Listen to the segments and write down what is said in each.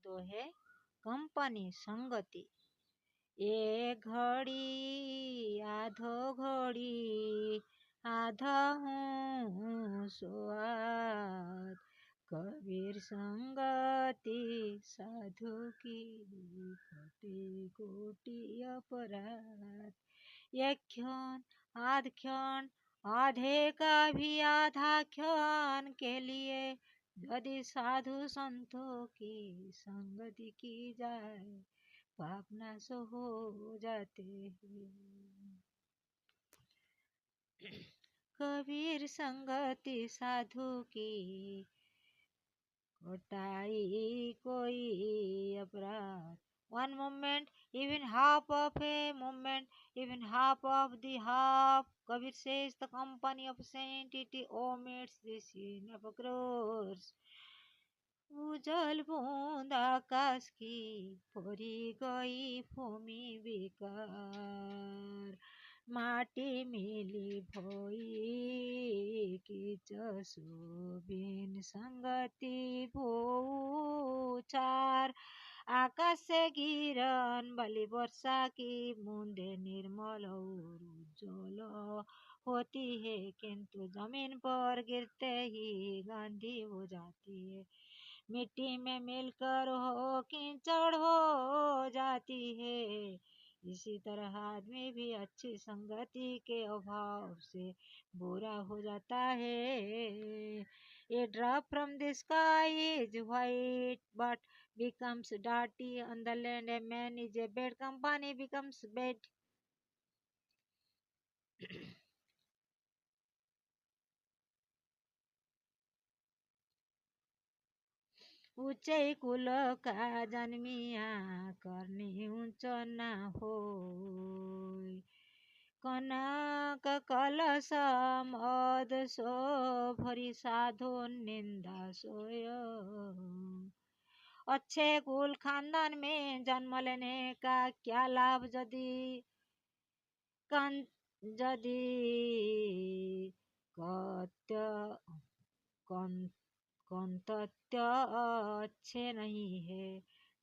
तो है कंपनी संगति। एक घड़ी आधो घड़ी आधा हूँ स्वाद, कबीर संगति साधु की कोटि कोटि अपराध। एक क्षण आध क्षण आधे का भी आधा क्षण के लिए यदि साधु संतों की संगति की जाए पाप नाश हो जाते हैं। कबीर संगति साधु की कोटाई कोई अपराध। One moment, even half of a moment, even half of the half. Kabir says the company of sanctity omits the sin of crores. उजल बूंद आकाश की पड़ी गई भूमि बेकार, माटी मिली भोई की जसोबिन संगति भूचार। आकाश से गिरन वाली वर्षा की बूंदे निर्मल और उज्जवल होती है, किंतु जमीन पर गिरते ही गंदी हो जाती है, मिट्टी में मिलकर हो कीचड़ हो जाती है। इसी तरह आदमी भी अच्छी संगति के अभाव से बुरा हो जाता है। A drop from the sky is white but becomes dirty on the land. A man is a bad company becomes bad. ऊंचे कुल का जन्मिया करनी ऊंच ना हो, कनक कलश मद सो भरी साधु निंदा सोय। अच्छे कुल खानदान में जन्म लेने का क्या लाभ यदि यदि कंतत्य अच्छे नहीं है,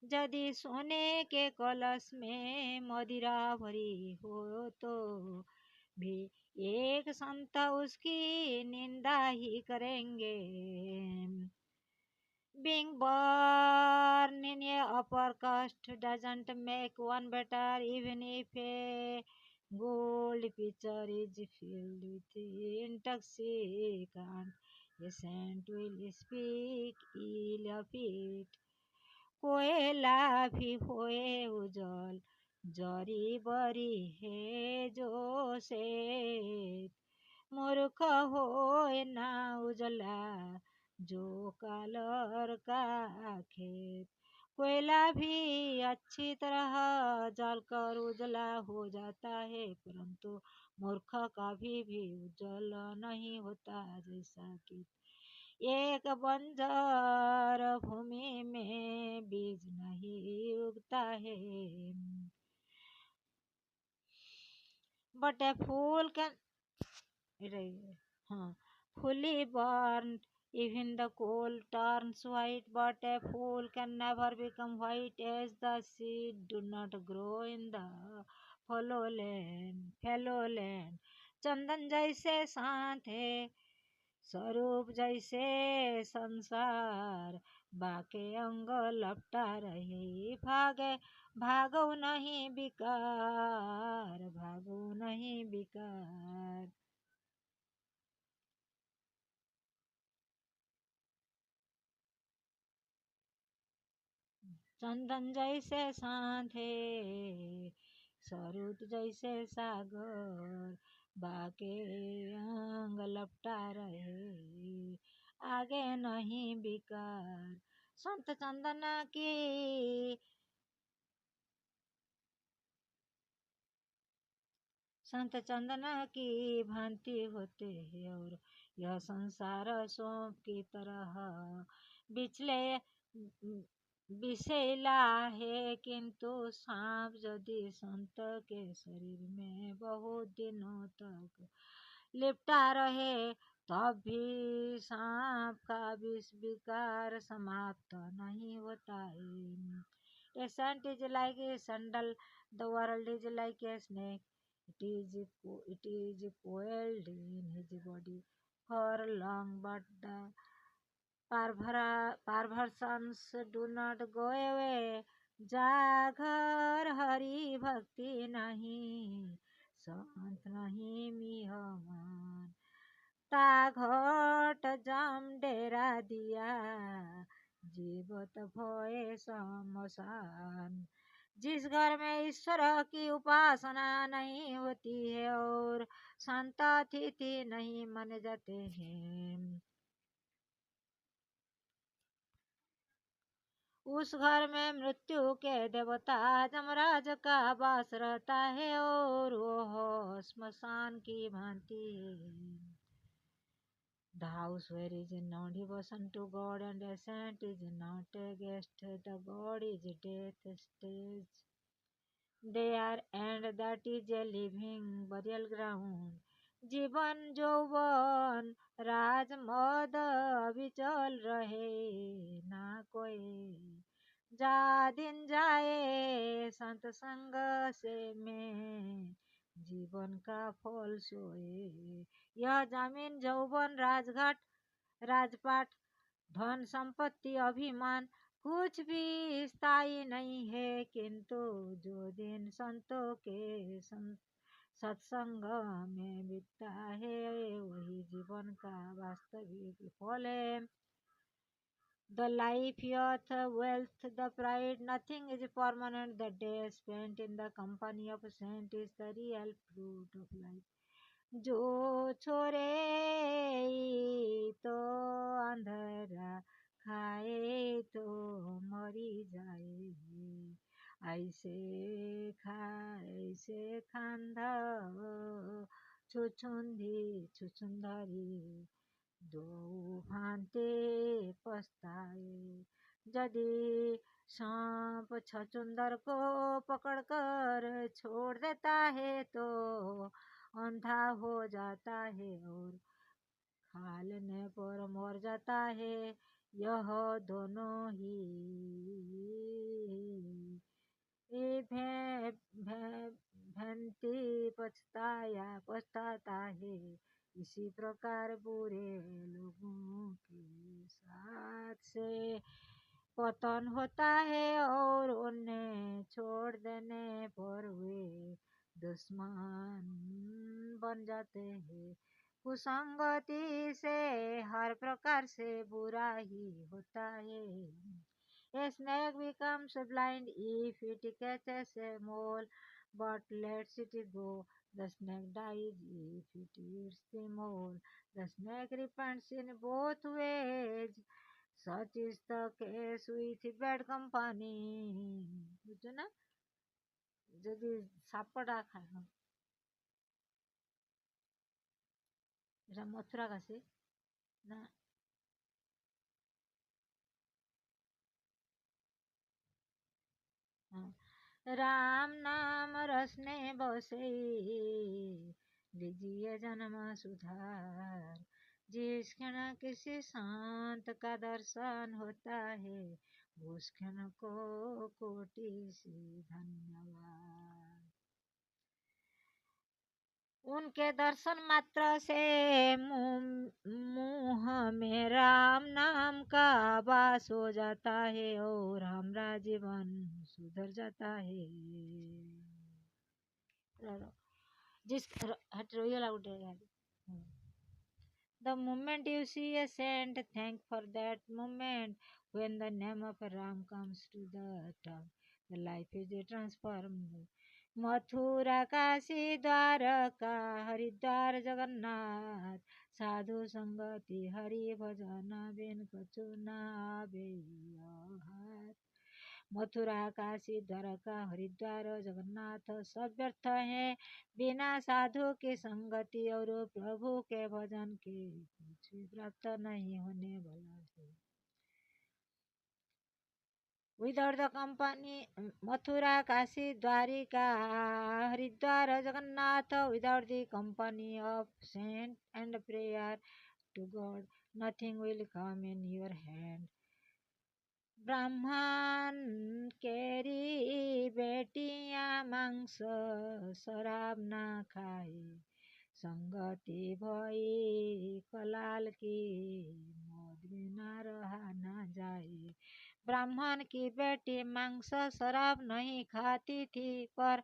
यदि सोने के कलश में मदिरा भरी हो तो भी एक संत उसकी निंदा ही करेंगे। Being born in a upper caste doesn't make one better, even if a gold pitcher is filled with intoxicant. A saint will speak ill of it. कोयला भी होए उजल जरी बरी है जो से, मूर्ख होए ना उजला जो कालर का खेत। कोयला भी अच्छी तरह जलकर उजला हो जाता है, परंतु मूर्ख कभी भी उजल नहीं होता। जैसा कि एक बंजर भूमि में बीज नहीं उगता है, but a fool can fully burned, even the coal turns white, but a fool can never become white as the seed do not grow in the fallow land. चंदन जैसे शांत है स्वरूप जैसे संसार, बाके अंग लपटा रहे भागो नहीं बिकार। चंदन जैसे शांत है स्वरूप जैसे सागर, बाके अंग लपटा रहे आगे नहीं बिकार। संत चंदना की भांति होते हैं, और यह संसार सोंप की तरह विषैला है, किंतु सांप यदि संत के शरीर में बहुत दिनों तक लिपटा रहे तब भी सांप का विष विकार समाप्त नहीं होता है। A sant is like a sandal, the world is like a snake. It is coiled in his body for long, but the perversions do not go away. जागर हरि भक्ति नहीं, संत नहीं मिहमान, ताघट जम डेरा दिया, जीवत भय शमशान। जिस घर में ईश्वर की उपासना नहीं होती है और संत अतिथि नहीं माने जाते हैं, उस घर में मृत्यु के देवता जमराज का वास रहता है और वह स्मशान की भांति है। The house where is no devotion to God and a saint is not a guest. The God is death stage there, and that is a living burial ground. जीवन यौवन राज मद अविचल रहे ना कोई, जा दिन जाए संत संग से में, जीवन का फल सोए। यह जमीन यौवन राजघाट राजपाट धन संपत्ति अभिमान कुछ भी स्थायी नहीं है, किंतु जो दिन संतों के सत्संग में बीतता है वही जीवन का वास्तविक फल है। The life, youth, wealth, the pride, nothing is permanent. The day spent in the company of saint is the real fruit of life. जो छोड़े तो अंधेरा, खाए तो मरी जाए, ऐसे खांधा छुछुंदरी, दो भांते पछताए। यदि सांप छछुंदर को पकड़कर छोड़ देता है तो अंधा हो जाता है और खा लेने पर मर जाता है। यह दोनों ही भ्रांति पछताता है। इसी प्रकार बुरे लोगों के साथ से पतन होता है और उन्हें छोड़ देने पर वे दुश्मन बन जाते हैं। कुसंगति से हर प्रकार से बुरा ही होता है। A snake becomes blind if it catches a mole, but lets it go. The snake dies if it eats the mole. The snake repents in both ways. Such is the case with bad company. বুঝছো না? যদি সাপটা খায়, এটা মথুরা গাছে না, राम नाम रसने बसे, लीजिए जन्म सुधार। जिस क्षण किसी संत का दर्शन होता है उस क्षण को कोटि सी धन्यवाद। उनके दर्शन मात्र से मुंह में राम नाम का वास हो जाता है और हमारा जीवन सुधर जाता है। जिस हट रोइयो लागू The moment you see a saint, thank for that moment. When the name of Ram comes to the tongue, the life is transformed. Mathura Kashi Dwarka Haridwar Jagannath, साधु संगति हरि भजन बिन कछु न आवे हाथ। मथुरा काशी द्वारका हरिद्वार जगन्नाथ सब व्यर्थ है बिना साधु की संगति और प्रभु के भजन के कुछ भी प्राप्त नहीं होने वाला है। Without the company, Mathura, Kashi, Dwarika, Haridwar, Jagannath, without the company of saint and prayer, to God, nothing will come in your hand. ब्राह्मण केरी बेटियां मांस शराब ना खाए, संगति भई कलाल की मौज बिना रहा ना जाए। ब्राह्मण की बेटी मांस शराब नहीं खाती थी, पर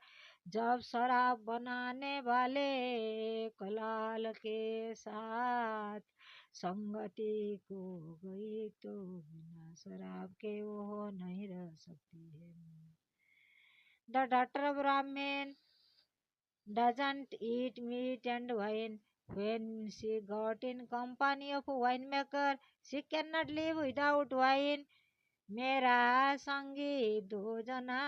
जब शराब बनाने वाले कलाल के साथ संगति को गई तो बिना शराब के वो नहीं रह सकती है। The daughter of Brahmin doesn't eat meat and wine. When she got in company of a winemaker, she cannot live without wine. मेरा संगी दो जना,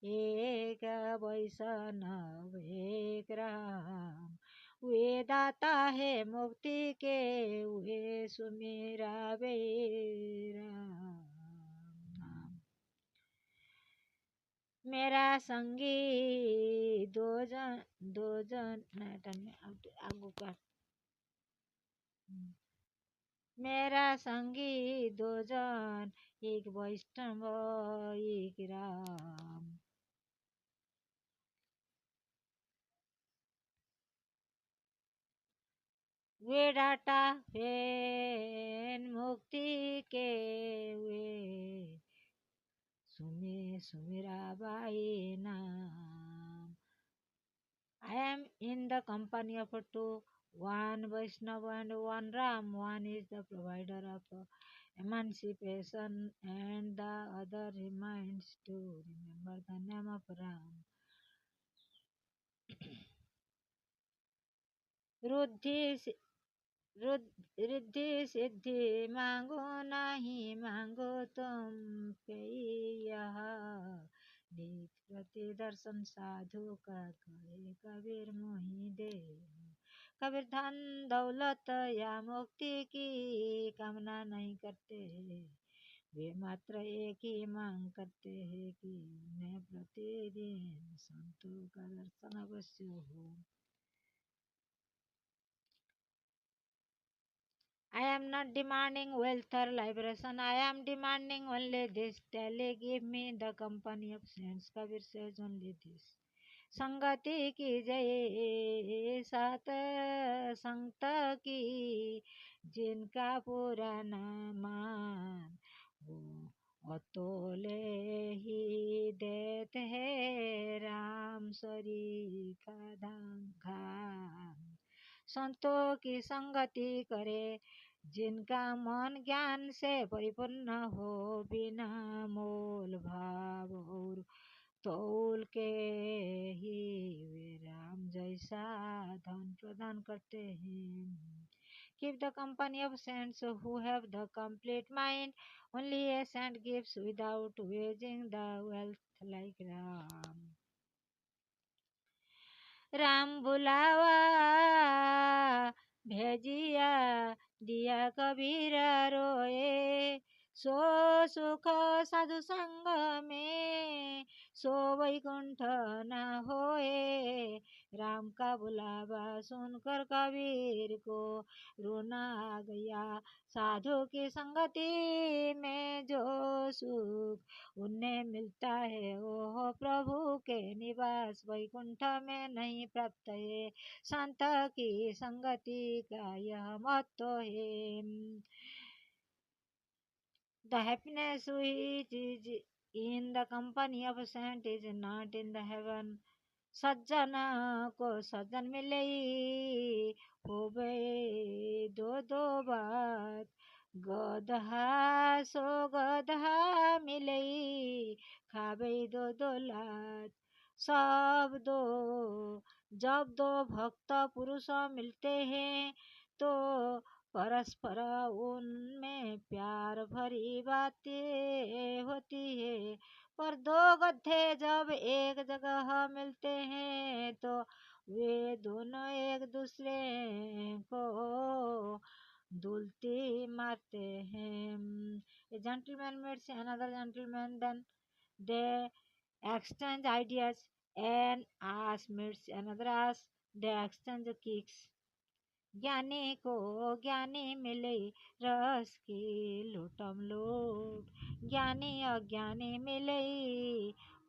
एक वैष्णव एक राम, वे दाता है मुक्ति के, वे सुमेरा राम। मेरा संगी दो जन आगू का मेरा संगी दो जन, एक वैष्णव एक राम। वे डाटा फेन मुक्ति के, वे सुमेरा बाई नाम। I am in the company of two, one Vaishnava and one Ram. One is the provider of emancipation and the other reminds to remember the name of Ram. रिद्धि सिद्धि मांगो नहीं, मांगो तुम पे यह नित प्रति दर्शन साधु का कहे कबीर मोहि दे। कबीर धन दौलत या मुक्ति की कामना नहीं करते, वे मात्र एक ही मांग करते हैं कि उन्हें प्रतिदिन संतों का दर्शन अवश्य हो। I am not demanding wealth or liberation. I am demanding only this. Daily give me the company of saints. Kabir says only this. संगति की जय सात संत की, जिनका पुराना मान वो अतोले ही देते हैं राम सरी का धाम। संतों की संगति करे, जिनका मन ज्ञान से परिपूर्ण हो, बिना मोल भाव और तौल के ही वे राम जैसा धन प्रदान करते हैं। Keep the company of saints who have the complete mind. Only a saint gives without wasting the wealth like Ram. Ram बुलावा भेजिया, दिया कबीर रोए, सो सुख साधु संग में, सो वैकुंठ न होए। राम का बुलावा सुनकर कबीर को रोना आ गया, साधु की संगति में जो सुख उन्हें मिलता है, वो प्रभु के निवास वैकुंठ में नहीं प्राप्त है। संत की संगति का यह महत्व है। The happiness which is in the company of a saint is not in the heaven. सज्जन को सज्जन मिले, होवे दो दो बात, गधा सो गधा मिले, खावे दो दो लात। सब दो जब दो भक्त पुरुष मिलते हैं, तो परस्पर उनमें प्यार भरी बातें होती है। पर दो गधे जब एक जगह मिलते हैं, तो वे दोनों एक दूसरे को दुलती मारते हैं। A gentleman meets another gentleman, then they exchange ideas. An ass meets another ass, they exchange kicks. ज्ञानी को ज्ञानी मिले रस की लूटम लूट, ज्ञानी अज्ञानी मिले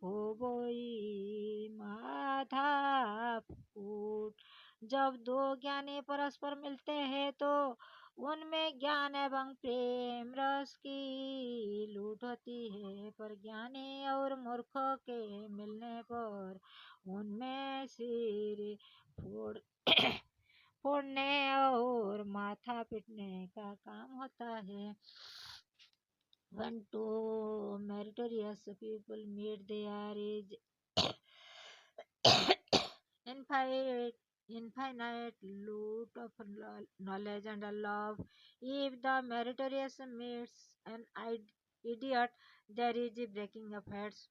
हो बोई माथा फूट। जब दो ज्ञानी परस्पर मिलते हैं तो उनमें ज्ञान एवं प्रेम रस की लूट होती है, पर ज्ञानी और मूर्ख के मिलने पर उनमें सिर फोड़ फोड़ने और माथा पीटने का काम होता है। When two meritorious people meet, there is infinite loot of knowledge and love. If the meritorious meets an idiot, there is a breaking of heads.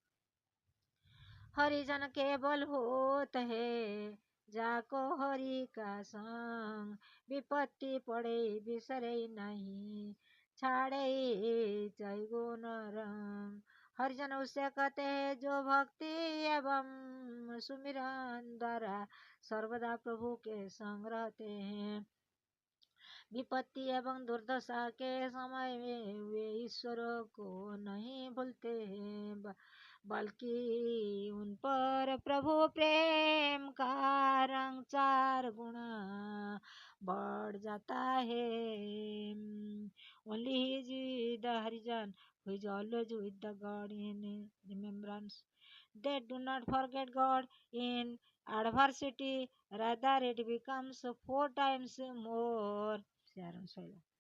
हरिजन केवल होत है जाको हरि का संग, विपत्ति पड़े बिसरे नहीं, छाड़े चैगुन रंग। हरिजन उसे कहते हैं जो भक्ति एवं सुमिरन द्वारा सर्वदा प्रभु के संग रहते हैं। विपत्ति एवं दुर्दशा के समय में वे ईश्वर को नहीं भूलते हैं, बल्कि उन पर प्रभु प्रेम का रंग 4 गुना बढ़ जाता है। Only he is the Harijan who is always with the God in remembrance. They do not forget God in adversity, rather it becomes 4 times more. Sharon Shaila.